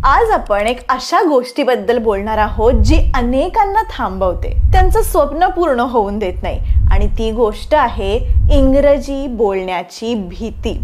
आज आपण एक अशा गोष्टीबद्दल बोलणार आहोत जी अनेकांना थांबवते, त्यांचं स्वप्न पूर्ण होऊन देत नाही, आणि ती गोष्ट आहे इंग्रजी बोलण्याची भीती.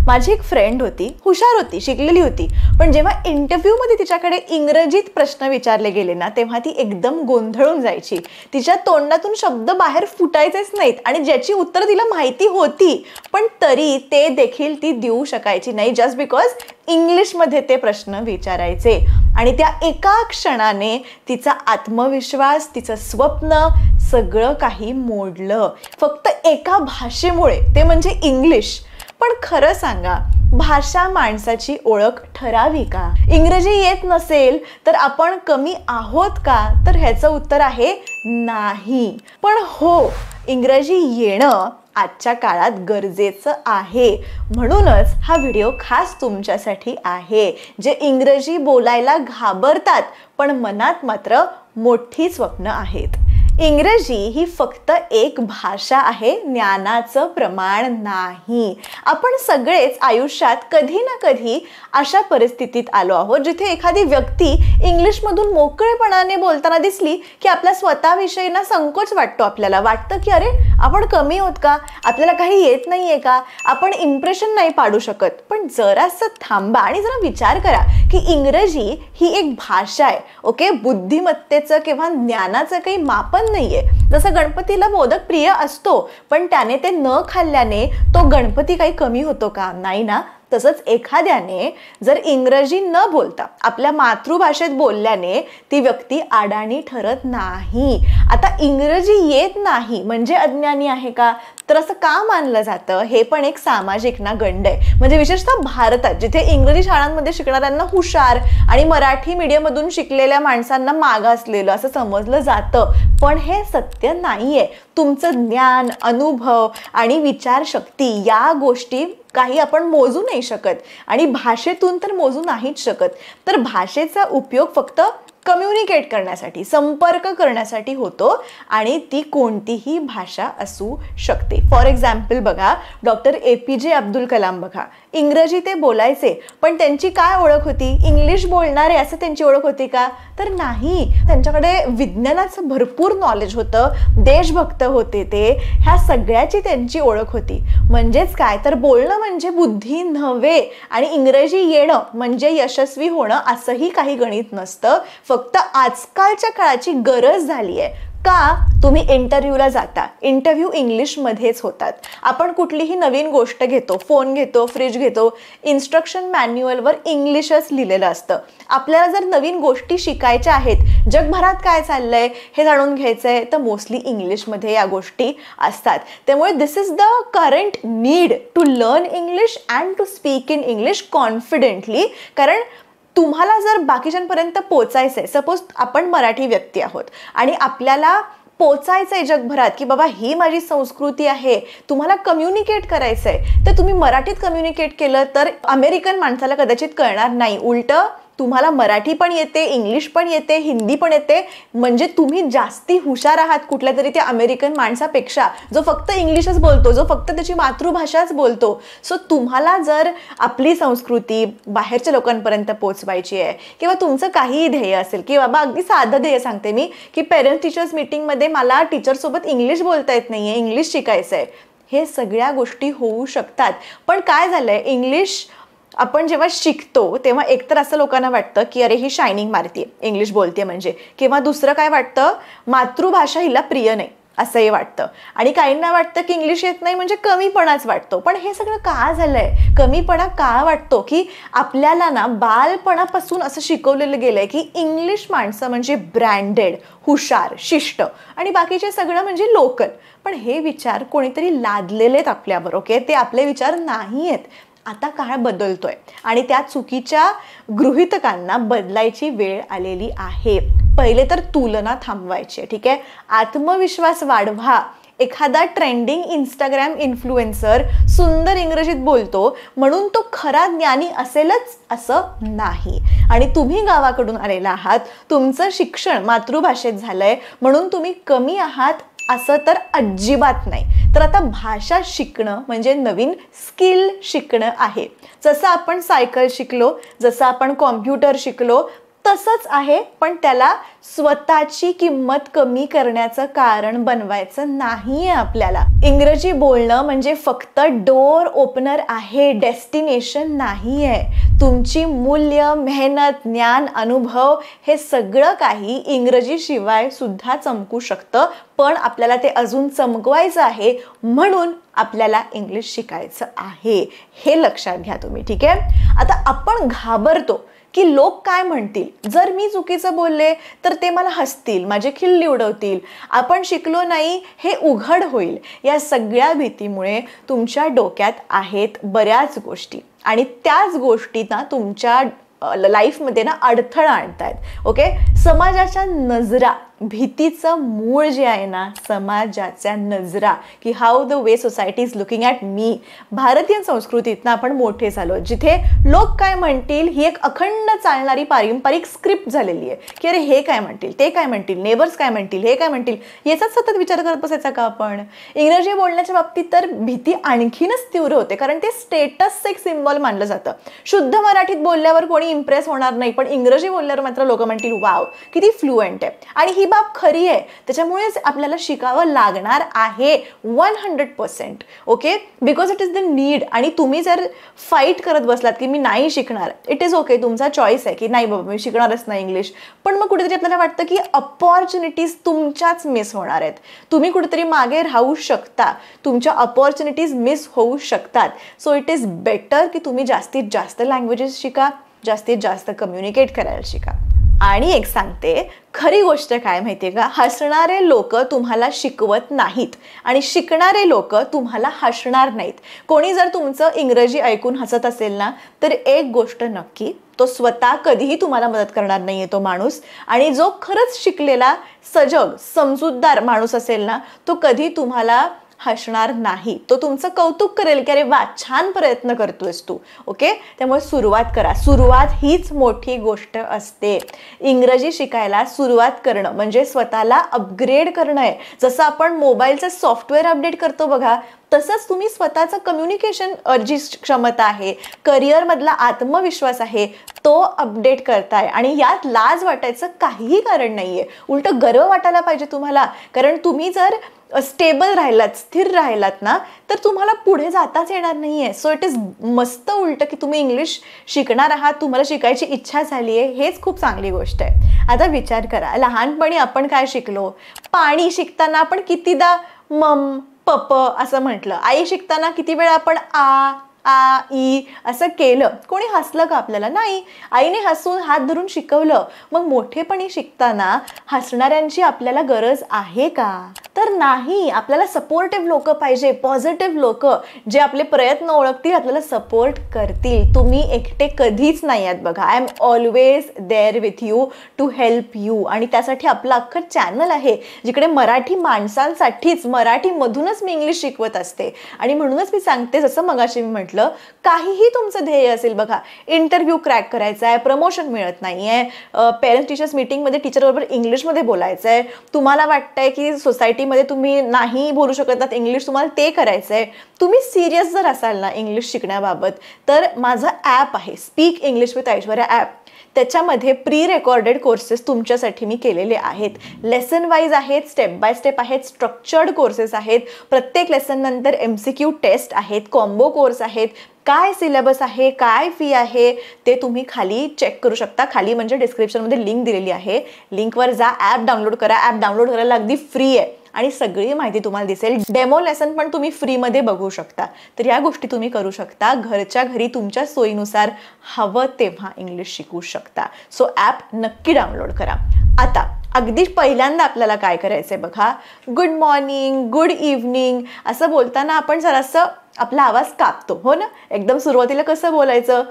माझी एक फ्रेंड होती, हुशार होती, शिकलेली होती, पण जेव्हा इंटरव्ह्यूमध्ये तिच्याकडे इंग्रजीत प्रश्न विचारले गेले ना, तेव्हा ती एकदम गोंधळून जायची. तिच्या तोंडातून शब्द बाहेर फुटायचेच नाहीत, आणि ज्याची उत्तर तिला माहिती होती पण तरी ते देखील ती देऊ शकायची नाही, जस्ट बिकॉज इंग्लिशमध्ये ते प्रश्न विचारायचे. आणि त्या एका क्षणाने तिचा आत्मविश्वास, तिचं स्वप्न सगळं काही मोडलं, फक्त एका भाषेमुळे, ते म्हणजे इंग्लिश. पण खरं सांगा, भाषा माणसाची ओळख ठरावी का? इंग्रजी येत नसेल तर आपण कमी आहोत का? तर ह्याचं उत्तर आहे नाही. पण हो, इंग्रजी येणं आजच्या काळात गरजेचं आहे. म्हणूनच हा व्हिडिओ खास तुमच्यासाठी आहे, जे इंग्रजी बोलायला घाबरतात पण मनात मात्र मोठी स्वप्न आहेत. इंग्रजी ही फक्त एक भाषा आहे, ज्ञानाचं प्रमाण नाही. आपण सगळेच आयुष्यात कधी ना कधी अशा परिस्थितीत आलो आहोत जिथे एखादी व्यक्ती इंग्लिशमधून मोकळेपणाने बोलताना दिसली की आपल्या स्वतःविषयी ना संकोच वाटतो. आपल्याला वाटतं की अरे, आपण कमी आहोत का? आपल्याला काही येत नाहीये का? आपण इम्प्रेशन नाही पाडू शकत. पण जरासं थांबा आणि जरा विचार करा की इंग्रजी ही एक भाषा आहे. ओके, बुद्धिमत्तेचं किंवा ज्ञानाचं काही मापन नाहीये. जसं गणपतीला मोदक प्रिय असतो, पण त्याने ते न खाल्ल्याने तो गणपती काही कमी होतो का? नाही ना. तसंच एखाद्याने जर इंग्रजी न बोलता आपल्या मातृभाषेत बोलल्याने ती व्यक्ती अडाणी ठरत नाही. आता इंग्रजी येत नाही म्हणजे अज्ञानी आहे का? तर असं का मानलं जातं? हे पण एक सामाजिक ना गंड आहे. म्हणजे विशेषतः भारतात, जिथे इंग्रजी शाळांमध्ये शिकणाऱ्यांना हुशार आणि मराठी मीडियममधून शिकलेल्या माणसांना मागासलेलं असं समजलं जातं. पण हे सत्य नाहीये. तुमचं ज्ञान, अनुभव आणि विचारशक्ती या गोष्टी काही आपण मोजू नाही शकत, आणि भाषेतून तर मोजू नाहीच शकत. तर भाषेचा उपयोग फक्त कम्युनिकेट करण्यासाठी, संपर्क करण्यासाठी होतो, आणि ती कोणतीही भाषा असू शकते. फॉर एक्झाम्पल बघा, डॉक्टर APJ अब्दुल कलाम बघा, इंग्रजी ते बोलायचे, पण त्यांची काय ओळख होती? इंग्लिश बोलणारे असं त्यांची ओळख होती का? तर नाही. त्यांच्याकडे विज्ञानाचं भरपूर नॉलेज होतं, देशभक्त होते ते, ह्या सगळ्याची त्यांची ओळख होती. म्हणजेच काय, तर बोलणं म्हणजे बुद्धी नव्हे, आणि इंग्रजी येणं म्हणजे यशस्वी होणं असंही काही गणित नसतं. फक्त आजकालच्या काळाची गरज झाली आहे. का? तुम्ही इंटरव्ह्यूला जाता, इंटरव्ह्यू इंग्लिशमध्येच होतात. आपण कुठलीही नवीन गोष्ट घेतो, फोन घेतो, फ्रीज घेतो, इन्स्ट्रक्शन मॅन्युअलवर इंग्लिशच लिहिलेलं असतं. आपल्याला जर नवीन गोष्टी शिकायच्या आहेत, जगभरात काय चाललंय हे जाणून घ्यायचंय, तर मोस्टली इंग्लिशमध्ये या गोष्टी असतात. त्यामुळे this is the current need to learn English and to speak in English confidently. कारण तुम्हाला जर बाकीच्यांपर्यंत पोचायचंय, सपोज आपण मराठी व्यक्ती आहोत आणि आपल्याला पोचायचंय जगभरात की बाबा ही माझी संस्कृती आहे, तुम्हाला कम्युनिकेट करायचंय, तर तुम्ही मराठीत कम्युनिकेट केलं तर अमेरिकन माणसाला कदाचित कळणार नाही. उलटं तुम्हाला मराठी पण येते, इंग्लिश पण येते, हिंदी पण येते, म्हणजे तुम्ही जास्ती हुशार आहात कुठल्या तरी त्या अमेरिकन माणसापेक्षा, जो फक्त इंग्लिशच बोलतो, जो फक्त त्याची मातृभाषाच बोलतो. सो तुम्हाला जर आपली संस्कृती बाहेरच्या लोकांपर्यंत पोचवायची आहे, किंवा तुमचं काहीही ध्येय असेल, की बाबा अगदी साधं ध्येय सांगते मी, की पेरेंट्स टीचर्स मीटिंगमध्ये मला टीचरसोबत इंग्लिश बोलता येत नाहीये, इंग्लिश शिकायचं आहे, हे सगळ्या गोष्टी होऊ शकतात. पण काय झालंय, इंग्लिश आपण जेव्हा शिकतो तेव्हा एकतर असं लोकांना वाटतं की अरे ही शायनिंग मारते, इंग्लिश बोलते म्हणजे, किंवा दुसरं काय वाटतं, मातृभाषा हिला प्रिय नाही असंही वाटतं. आणि काहींना वाटतं की इंग्लिश येत नाही म्हणजे कमीपणाच वाटतो. पण हे सगळं का झालंय? कमीपणा का वाटतो? की आपल्याला ना बालपणापासून असं शिकवलेलं गेलंय की इंग्लिश माणसं म्हणजे ब्रँडेड, हुशार, शिष्ट, आणि बाकीचे सगळं म्हणजे लोकल. पण हे विचार कोणीतरी लादलेले आहेत आपल्यावर. ओके, ते आपले विचार नाही आहेत. आता काळ बदलतोय आणि त्या चुकीच्या गृहीतकांना बदलायची वेळ आलेली आहे. पहिले तर तुलना थांबवायची, ठीक आहे, आत्मविश्वास वाढवा. एखादा ट्रेंडिंग इंस्टाग्राम इन्फ्लुएन्सर सुंदर इंग्रजीत बोलतो म्हणून तो खरा ज्ञानी असेलच असं नाही. आणि तुम्ही गावाकडून आलेला आहात, तुमचं शिक्षण मातृभाषेत झालंय म्हणून तुम्ही कमी आहात असं तर अजिबात नाही. तर आता भाषा शिकणं म्हणजे नवीन स्किल शिकणं आहे. जसं आपण सायकल शिकलो, जसं आपण कॉम्प्युटर शिकलो, तसंच आहे, पण त्याला स्वतःची किंमत कमी करण्याचं कारण बनवायचं नाहीये आपल्याला. इंग्रजी बोलणं म्हणजे फक्त डोअर ओपनर आहे, डेस्टिनेशन नाहीये. तुमची मूल्य, मेहनत, ज्ञान, अनुभव हे सगळं काही इंग्रजी शिवाय सुद्धा चमकू शकतं, पण आपल्याला ते अजून चमकवायचं आहे, म्हणून आपल्याला इंग्लिश शिकायचं आहे. हे लक्षात घ्या तुम्ही, ठीक आहे. आता आपण घाबरतो की लोक काय म्हणतील, जर मी चुकीचं बोलले तर ते मला हसतील, माझी खिल्ली उडवतील, आपण शिकलो नाही हे उघड होईल. या सगळ्या भीतीमुळे तुमच्या डोक्यात आहेत बऱ्याच गोष्टी आणि त्याच गोष्टी ना तुमच्या लाईफमध्ये ना अडथळा आणतायत. ओके, समाजाच्या नजरा, भीतीचं मूळ जे आहे ना, समाजाच्या नजरा, की how the way society is looking at me. भारतीय संस्कृतीत ना आपण मोठे झालो, जिथे लोक काय म्हणतील ही एक अखंड चालणारी पारंपरिक स्क्रिप्ट झालेली आहे, की अरे हे काय म्हणतील, ते काय म्हणतील, नेबर्स काय म्हणतील, हे काय म्हणतील, याचाच सतत विचार करत बसायचा का आपण. इंग्रजी बोलण्याच्या बाबतीत तर भीती आणखीनच तीव्र होते, कारण ते स्टेटसचं एक सिम्बॉल मानलं जातं. शुद्ध मराठीत बोलल्यावर कोणी इम्प्रेस होणार नाही, पण इंग्रजी बोलल्यावर मात्र लोक म्हणतील वाव किती फ्लुएंट आहे. आणि ही बाब खरी आहे, त्याच्यामुळेच आपल्याला शिकावं लागणार आहे 100%. Okay, because it is the need. आणि तुम्ही जर फाईट करत बसलात की मी नाही शिकणार, इट इज ओके, तुमचा चॉईस आहे की नाही बाबा मी शिकणारच नाही इंग्लिश, पण मग कुठेतरी आपल्याला वाटतं की अपॉर्च्युनिटीज तुमच्याच मिस होणार आहेत, तुम्ही कुठेतरी मागे राहू शकता, तुमच्या अपॉर्च्युनिटीज मिस होऊ शकतात. सो इट इज बेटर की तुम्ही जास्तीत जास्त लँग्वेजेस शिका, जास्तीत जास्त कम्युनिकेट करायला शिका. आणि एक सांगते, खरी गोष्ट काय माहितीये का, हसणारे लोक तुम्हाला शिकवत नाहीत आणि शिकणारे लोक तुम्हाला हसणार नाहीत. कोणी जर तुमचं इंग्रजी ऐकून हसत असेल ना, तर एक गोष्ट नक्की, तो स्वतः कधीही तुम्हाला मदत करणार नाहीये तो माणूस. आणि जो खरंच शिकलेला, सजग, समजूतदार माणूस असेल ना, तो कधी तुम्हाला हसणार नाही, तो तुमचं कौतुक करेल की अरे वा छान प्रयत्न करतोयस तू. ओके, त्यामुळे सुरुवात करा. सुरुवात हीच मोठी गोष्ट असते. इंग्रजी शिकायला सुरुवात करणं म्हणजे स्वतःला अपग्रेड करणं आहे. जसं आपण मोबाईलचं सॉफ्टवेअर अपडेट करतो बघा, तसंच तुम्ही स्वतःचं कम्युनिकेशन जी क्षमता आहे, करिअरमधला आत्मविश्वास आहे, तो अपडेट करताय. आणि यात लाज वाटायचं काहीही कारण नाहीये, उलट गर्व वाटायला पाहिजे तुम्हाला. कारण तुम्ही जर स्टेबल राहिलात, स्थिर राहिलात ना, तर तुम्हाला पुढे जाताच येणार नाहीये. सो इट इज मस्त उलट की तुम्ही इंग्लिश शिकणार आहात, तुम्हाला शिकायची इच्छा झाली आहे, हेच खूप चांगली गोष्ट आहे. आता विचार करा, लहानपणी आपण काय शिकलो, पाणी शिकताना आपण कितीदा मम पप असं म्हटलं, आई शिकताना किती वेळा आपण आ आ ई असं केलं, कोणी हसलं का आपल्याला, नाही. आईने हसून हात धरून शिकवलं. मग मोठेपणी शिकताना हसणाऱ्यांची आपल्याला गरज आहे का, तर नाही. आपल्याला सपोर्टिव्ह लोक पाहिजे, पॉझिटिव्ह लोक, जे आपले प्रयत्न ओळखतील, आपल्याला सपोर्ट करतील. तुम्ही एकटे कधीच नाही आहात बघा. I am always there with you to help you. आणि त्यासाठी आपलं अख्खं चॅनल आहे, जिकडे मराठी माणसांसाठीच, मराठीमधूनच मी इंग्लिश शिकवत असते. आणि म्हणूनच मी सांगते, जसं मगाशी मी म्हटलं, काहीही तुमचं ध्येय असेल बघा, इंटरव्ह्यू क्रॅक करायचा आहे, प्रमोशन मिळत नाहीये, पेरेंट्स टीचर्स मीटिंगमध्ये टीचरबरोबर इंग्लिशमध्ये बोलायचं आहे, तुम्हाला वाटतंय की सोसायटीमध्ये तुम्ही नाही बोलू शकत इंग्लिश, तुम्हाला ते करायचं आहे, तुम्ही सिरियस जर असाल ना इंग्लिश शिकण्याबाबत, तर माझं ॲप आहे speak English with Aishwarya app. त्याच्यामध्ये प्री रेकॉर्डेड कोर्सेस तुमच्यासाठी मी केलेले आहेत. लेसन वाईज आहेत, स्टेप बाय स्टेप आहेत, स्ट्रक्चर्ड कोर्सेस आहेत. प्रत्येक लेसन नंतर MCQ टेस्ट आहेत, कॉम्बो कोर्स आहेत. काय सिलेबस आहे, काय फी आहे, ते तुम्ही खाली चेक करू शकता. खाली म्हणजे डिस्क्रिप्शनमध्ये लिंक दिलेली आहे, लिंकवर जा, ॲप डाउनलोड करा. ॲप डाउनलोड करायला अगदी फ्री आहे आणि सगळी माहिती तुम्हाला दिसेल. डेमो लेसन पण तुम्ही फ्रीमध्ये बघू शकता. तर या गोष्टी तुम्ही करू शकता. घरच्या घरी तुमच्या सोयीनुसार हवं तेव्हा इंग्लिश शिकू शकता. सो ॲप नक्की डाउनलोड करा. आता अगदी पहिल्यांदा आपल्याला काय करायचंय बघा, गुड मॉर्निंग, गुड इव्हनिंग असं बोलताना आपण जरासं आपला आवाज कापतो, हो ना. एकदम सुरुवातीला कसं बोलायचं,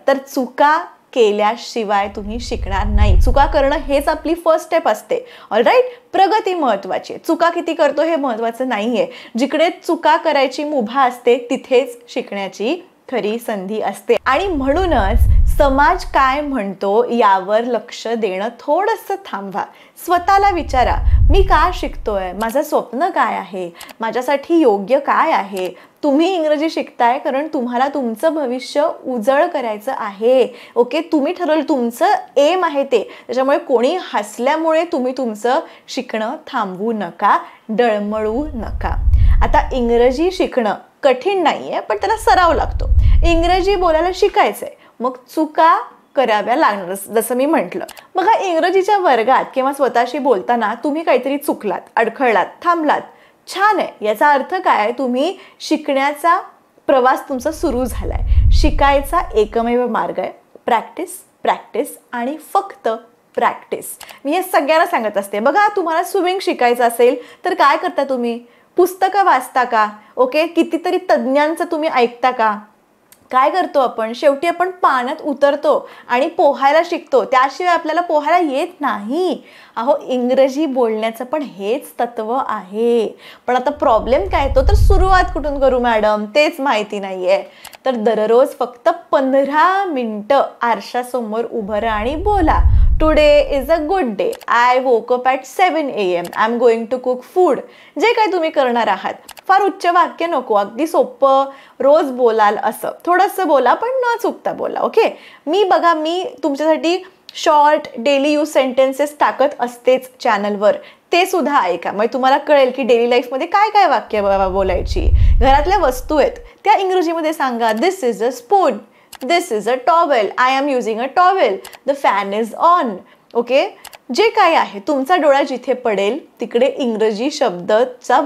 तर चुका केल्याशिवाय तुम्ही शिकणार नाही. चुका करणं हेच आपली फर्स्ट स्टेप असते. ऑलराईट, प्रगती महत्वाची आहे, चुका किती करतो हे महत्वाचं नाहीये. जिकडे चुका करायची मुभा असते तिथेच शिकण्याची खरी संधी असते. आणि म्हणूनच समाज काय म्हणतो यावर लक्ष देणं थोडंसं थांबवा. स्वतःला विचारा, मी का शिकतोय, माझं स्वप्न काय आहे, माझ्यासाठी योग्य काय आहे. तुम्ही इंग्रजी शिकताय कारण तुम्हाला तुमचं भविष्य उजळ करायचं आहे. ओके, तुम्ही ठरवलं, तुमचं एम आहे ते. त्याच्यामुळे कोणी हसल्यामुळे तुम्ही तुमचं शिकणं थांबवू नका, डळमळू नका. आता इंग्रजी शिकणं कठीण नाहीये, पण त्याला सराव लागतो. इंग्रजी बोलायला शिकायचंय, मग चुका कराव्या लागणार. जसं मी म्हटलं, बघा, इंग्रजीच्या वर्गात किंवा स्वतःशी बोलताना तुम्ही काहीतरी चुकलात, अडखळलात, थांबलात, छान आहे. याचा अर्थ काय, तुम्ही शिकण्याचा प्रवास तुमचा सुरू झालाय. शिकायचा एकमेव मार्ग आहे प्रॅक्टिस, प्रॅक्टिस आणि फक्त प्रॅक्टिस. मी हे सगळ्यांना सांगत असते. बघा, तुम्हाला स्विमिंग शिकायचं असेल तर काय करता तुम्ही, पुस्तकं वाचता का, ओके, कितीतरी तज्ज्ञांचं तुम्ही ऐकता का, काय करतो आपण, शेवटी आपण पाण्यात उतरतो आणि पोहायला शिकतो. त्याशिवाय आपल्याला पोहायला येत नाही. अहो, इंग्रजी बोलण्याचं पण हेच तत्व आहे. पण आता प्रॉब्लेम काय येतो, तर सुरुवात कुठून करू मॅडम, तेच माहिती नाहीये. तर दररोज फक्त 15 मिनिटं आरशासमोर उभं राहा आणि बोला. Today is a good day. I woke up at 7 AM. I am going to cook food. जे काही तुम्ही करणार आहात, फार उच्च वाक्य नको, अगदी सोपं, रोज बोलाल असं थोडंसं बोला, पण न चुकता बोला. ओके, मी तुमच्यासाठी शॉर्ट डेली यूज सेंटेन्सेस टाकत असतेच चॅनलवर, ते सुद्धा ऐका. मग तुम्हाला कळेल की डेली लाईफमध्ये काय काय वाक्य बोलायची. घरातल्या वस्तू आहेत त्या इंग्रजीमध्ये सांगा. This is a spoon, this is a towel, I am using a towel, the fan is on. Okay, जे काय आहे, तुमचा डोळा जिथे पडेल तिकडे इंग्रजी शब्दाचा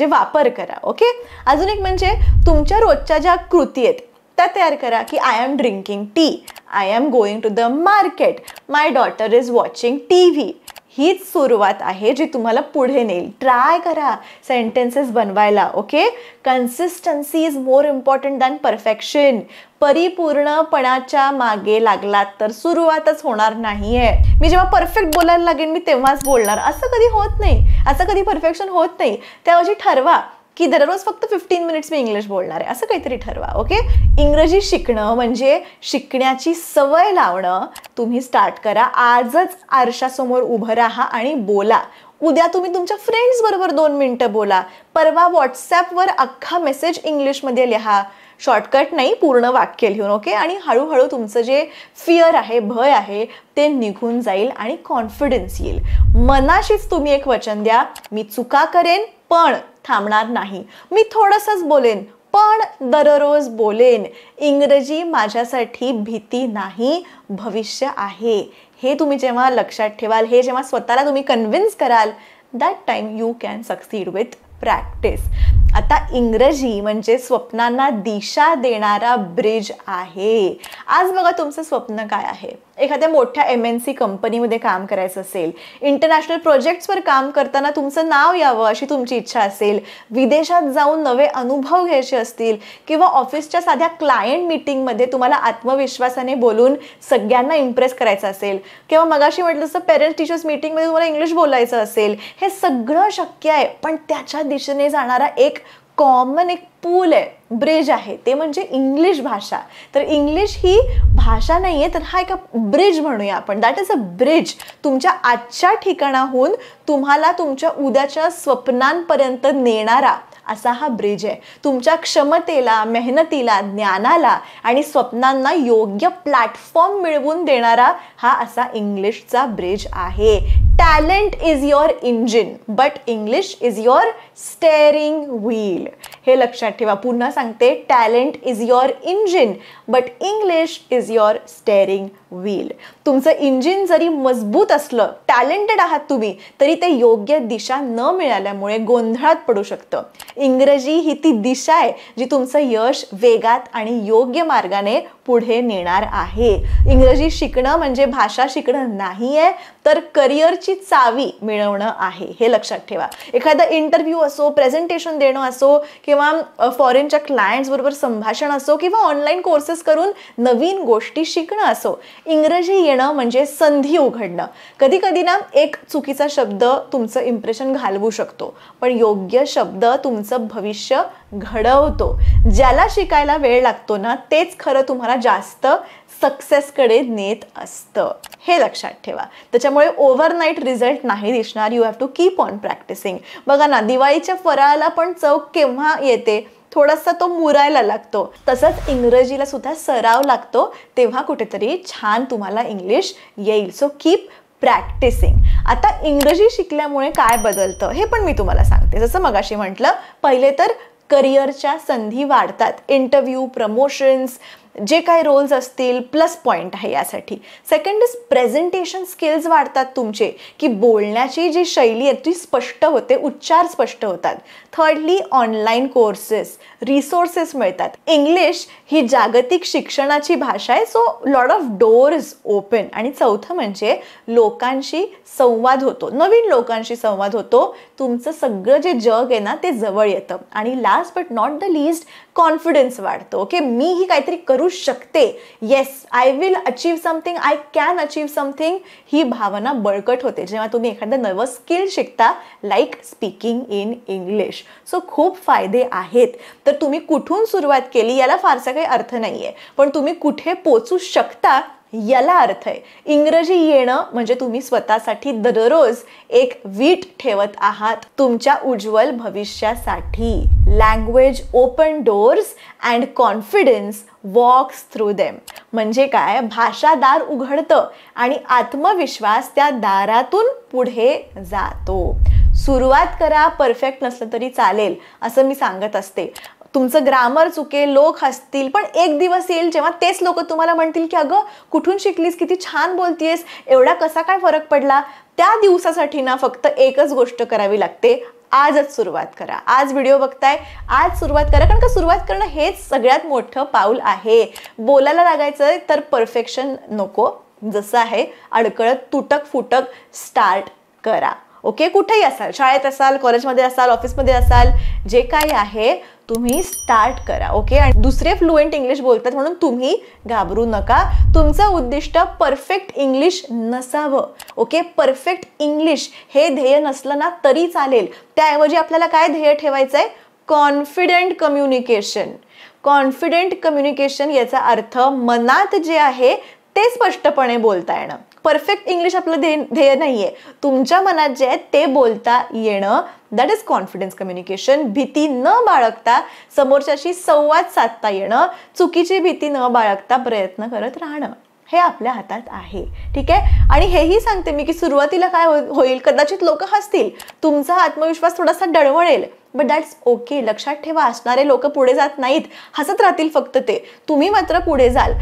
वापर करा. ओके, अजून एक म्हणजे तुमच्या रोजच्या ज्या कृती आहेत त्या तयार करा, की I am drinking tea, I am going to the market, my daughter is watching TV. हीच सुरुवात आहे जी तुम्हाला पुढे नेईल. ट्राय करा सेंटेन्सेस बनवायला. Okay, consistency is more important than perfection. परिपूर्णपणाच्या मागे लागलात तर सुरुवातच होणार नाहीये. मी जेव्हा परफेक्ट बोलायला लागेन मी तेव्हाच बोलणार, असं कधी होत नाही. असं कधी परफेक्शन होत नाही. त्याऐवजी ठरवा की दररोज फक्त 15 मिनिट्स मी इंग्लिश बोलणार आहे, असं काहीतरी ठरवा. ओके, इंग्रजी शिकणं म्हणजे शिकण्याची सवय लावणं. तुम्ही स्टार्ट करा. आजच आरशासमोर उभं राहा आणि बोला. उद्या तुम्ही तुमच्या फ्रेंड्स बरोबर 2 मिनिटं बोला. परवा व्हॉट्सॲपवर अख्खा मेसेज इंग्लिशमध्ये लिहा. शॉर्टकट नाही, पूर्ण वाक्य लिहून. ओके, आणि हळूहळू तुमचं जे फिअर आहे, भय आहे, ते निघून जाईल आणि कॉन्फिडन्स येईल. मनाशीच तुम्ही एक वचन द्या, मी चुका करेन पण थांबणार नाही. मी थोडंसंच बोलेन पण दररोज बोलेन. इंग्रजी माझ्यासाठी भीती नाही, भविष्य आहे. हे तुम्ही जेव्हा लक्षात ठेवाल, हे जेव्हा स्वतःला तुम्ही कन्व्हिन्स कराल, that time you can succeed with practice. आता इंग्रजी म्हणजे स्वप्नांना दिशा देणारा ब्रिज आहे. आज बघा, तुमचं स्वप्न काय आहे. एखाद्या मोठ्या MNC कंपनीमध्ये काम करायचं असेल, इंटरनॅशनल प्रोजेक्ट्सवर काम करताना तुमचं नाव यावं अशी तुमची इच्छा असेल, विदेशात जाऊन नवे अनुभव घ्यायचे असतील, किंवा ऑफिसच्या साध्या क्लायंट मीटिंगमध्ये तुम्हाला आत्मविश्वासाने बोलून सगळ्यांना इम्प्रेस करायचं असेल, किंवा मगाशी म्हटलं तसं पेरेंट्स टीचर्स मीटिंगमध्ये तुम्हाला इंग्लिश बोलायचं असेल, हे सगळं शक्य आहे. पण त्याच्या दिशेने जाणारा एक कॉमन पूल आहे, ब्रिज आहे, ते म्हणजे इंग्लिश भाषा. तर इंग्लिश ही भाषा नाहीये, तर हा एक ब्रिज म्हणूया आपण. That is a bridge. तुमच्या आजच्या ठिकाणाहून तुम्हाला तुमच्या उद्याच्या स्वप्नांपर्यंत नेणारा असा हा ब्रिज आहे. तुमच्या क्षमतेला, मेहनतीला, ज्ञानाला आणि स्वप्नांना योग्य प्लॅटफॉर्म मिळवून देणारा हा असा इंग्लिशचा ब्रिज आहे. Talent is your engine but English is your steering wheel. हे लक्षात ठेवा. पुन्हा सांगते, talent is your engine but English is your steering wheel. तुमचं इंजिन जरी मजबूत असलं, टॅलेंटेड आहात तुम्ही, तरी ते योग्य दिशा न मिळाल्यामुळे गोंधळात पडू शकतं. इंग्रजी ही ती दिशा आहे जी तुमचं यश वेगात आणि योग्य मार्गाने पुढे नेणार आहे. इंग्रजी शिकणं म्हणजे भाषा शिकणं नाहीये, तर करिअरची चावी मिळवणं आहे, हे लक्षात ठेवा. एखादा इंटरव्ह्यू असो, प्रेझेंटेशन देणं असो, किंवा फॉरेनच्या क्लायंट्स बरोबर संभाषण असो, किंवा ऑनलाईन कोर्सेस करून नवीन गोष्टी शिकणं असो, इंग्रजी येणं म्हणजे संधी उघडणं. कधी कधी ना एक चुकीचा शब्द तुमचं इम्प्रेशन घालवू शकतो, पण योग्य शब्द तुमचं भविष्य घडवतो. ज्याला शिकायला वेळ लागतो ना तेच खरं तुम्हाला जास्त सक्सेसकडे नेत असतं, हे लक्षात ठेवा. त्याच्यामुळे ओव्हरनाईट रिझल्ट नाही दिसणार. You have to keep on practising. बघा ना, दिवाळीच्या फराळाला पण चव केव्हा येते? थोडासा तो मुरायला लागतो. तसंच इंग्रजीला सुद्धा सराव लागतो, तेव्हा कुठेतरी छान तुम्हाला इंग्लिश येईल. So keep practising. आता इंग्रजी शिकल्यामुळे काय बदलतं हे पण मी तुम्हाला सांगते. जसं मगाशी म्हटलं, पहिले तर करिअरच्या संधी वाढतात. इंटरव्ह्यू, प्रमोशन्स, जे काही रोल्स असतील, प्लस पॉईंट आहे यासाठी. सेकंड इज प्रेझेंटेशन स्किल्स वाढतात तुमचे, की बोलण्याची जी शैली आहे ती स्पष्ट होते, उच्चार स्पष्ट होतात. थर्डली ऑनलाईन कोर्सेस, रिसोर्सेस मिळतात. इंग्लिश ही जागतिक शिक्षणाची भाषा आहे, so lot of doors open. आणि चौथं म्हणजे लोकांशी संवाद होतो, नवीन लोकांशी संवाद होतो. तुमचं सगळं जे जग आहे ना ते जवळ येतं. आणि last but not the least, confidence वाढतो. ओके, मी ही काहीतरी करू शकते, yes I will achieve something, I can achieve something, ही भावना बळकट होते जेव्हा तुम्ही एखादं नवं स्किल शिकता, like speaking in English. So खूप फायदे आहेत. तर तुम्ही कुठून सुरुवात केली याला फारसा काही अर्थ नाहीये, पण तुम्ही कुठे पोचू शकता याला अर्थ आहे. इंग्रजी येणं म्हणजे तुम्ही स्वतःसाठी दररोज एक वीट ठेवत आहात तुमच्या उज्ज्वल भविष्यासाठी. Language open doors and confidence walks through them. म्हणजे काय, भाषा दार उघडतं आणि आत्मविश्वास त्या दारातून पुढे जातो. सुरुवात करा, परफेक्ट नसलं तरी चालेल असं मी सांगत असते. तुमचं ग्रामर चुकेल, लोक हसतील, पण एक दिवस येईल जेव्हा तेच लोक तुम्हाला म्हणतील की अगं कुठून शिकलीस, किती छान बोलतीयस, एवढा कसा काय फरक पडला. त्या दिवसासाठी ना फक्त एकच गोष्ट करावी लागते, आजच सुरुवात करा. आज व्हिडिओ बघताय, आज सुरुवात करा, कारण का सुरुवात करणं हेच सगळ्यात मोठं पाऊल आहे. बोलायला लागायचं तर परफेक्शन नको, जसं आहे अडकळत तुटक फुटक स्टार्ट करा. ओके, कुठेही असाल, शाळेत असाल, कॉलेजमध्ये असाल, ऑफिसमध्ये असाल, जे काही आहे तुम्ही स्टार्ट करा. ओके, आणि दुसरे फ्लुएंट इंग्लिश बोलतात म्हणून तुम्ही घाबरू नका. तुमचं उद्दिष्ट परफेक्ट इंग्लिश नसावं. ओके, परफेक्ट इंग्लिश हे ध्येय नसलं ना तरी चालेल. त्याऐवजी आपल्याला काय ध्येय ठेवायचं आहे? Confident communication. कॉन्फिडंट कम्युनिकेशन याचा अर्थ मनात जे आहे ते स्पष्टपणे बोलता येणं. परफेक्ट इंग्लिश आपलं ध्येय नाहीये. तुमच्या मनात जे आहे ते बोलता येणं, दॅट इज कॉन्फिडन्स कम्युनिकेशन. भीती न बाळगता समोरच्याशी संवाद साधता येणं, चुकीची भीती न बाळगता प्रयत्न करत राहणं, हे आपल्या हातात आहे. ठीक आहे, आणि हेही सांगते मी की सुरुवातीला काय होईल, कदाचित लोक हसतील, तुमचा आत्मविश्वास थोडासा डळमळेल, बट दॅट्स ओके. लक्षात ठेवा, हसणारे लोक पुढे जात नाहीत, हसत राहतील फक्त ते. तुम्ही मात्र पुढे जाल.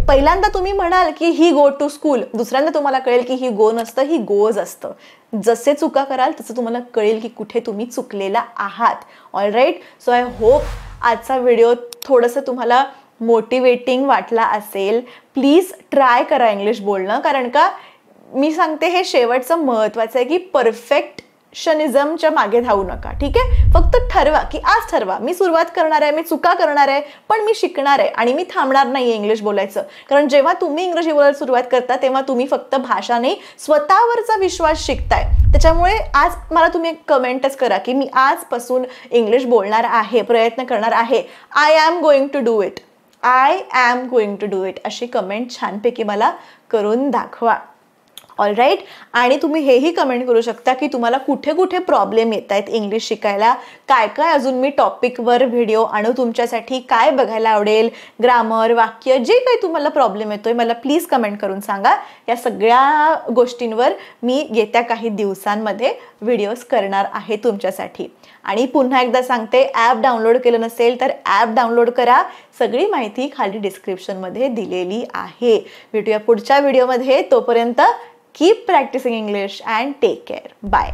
पहिल्यांदा तुम्ही म्हणाल की ही गो टू स्कूल, दुसऱ्यांदा तुम्हाला कळेल की ही गो नसतं, ही गोज असतं. जसे चुका कराल तसं तुम्हाला कळेल की कुठे तुम्ही चुकलेला आहात. All right, so I hope आजचा व्हिडिओ थोडंसं तुम्हाला मोटिवेटिंग वाटला असेल. प्लीज ट्राय करा इंग्लिश बोलणं, कारण का मी सांगते हे शेवटचं महत्त्वाचं आहे की परफेक्शनिझमच्या मागे धावू नका. ठीक आहे, फक्त ठरवा की आज ठरवा मी सुरुवात करणार आहे, मी चुका करणार आहे, पण मी शिकणार आहे आणि मी थांबणार नाही इंग्लिश बोलायचं. कारण जेव्हा तुम्ही इंग्रजी बोलायला सुरुवात करता तेव्हा तुम्ही फक्त भाषा नाही, स्वतःवरचा विश्वास शिकताय. त्याच्यामुळे आज मला तुम्ही एक कमेंटच करा की मी आजपासून इंग्लिश बोलणार आहे, प्रयत्न करणार आहे. I am going to do it, I am going to do it, अशी कमेंट छानपैकी मला करून दाखवा. ऑल राईट, आणि तुम्ही हेही कमेंट करू शकता की तुम्हाला कुठे कुठे प्रॉब्लेम येत आहेत इंग्लिश शिकायला, काय काय अजून मी टॉपिकवर व्हिडिओ आणू तुमच्यासाठी, काय बघायला आवडेल, ग्रामर, वाक्य, जे काही तुम्हाला प्रॉब्लेम येतोय मला प्लीज कमेंट करून सांगा. या सगळ्या गोष्टींवर मी येत्या काही दिवसांमध्ये व्हिडिओज करणार आहे तुमच्यासाठी. आणि पुन्हा एकदा सांगते, ॲप डाउनलोड केलं नसेल तर ॲप डाउनलोड करा. सगळी माहिती खाली डिस्क्रिप्शनमध्ये दिलेली आहे. भेटूया पुढच्या व्हिडिओमध्ये. तोपर्यंत keep practising English and take care. Bye.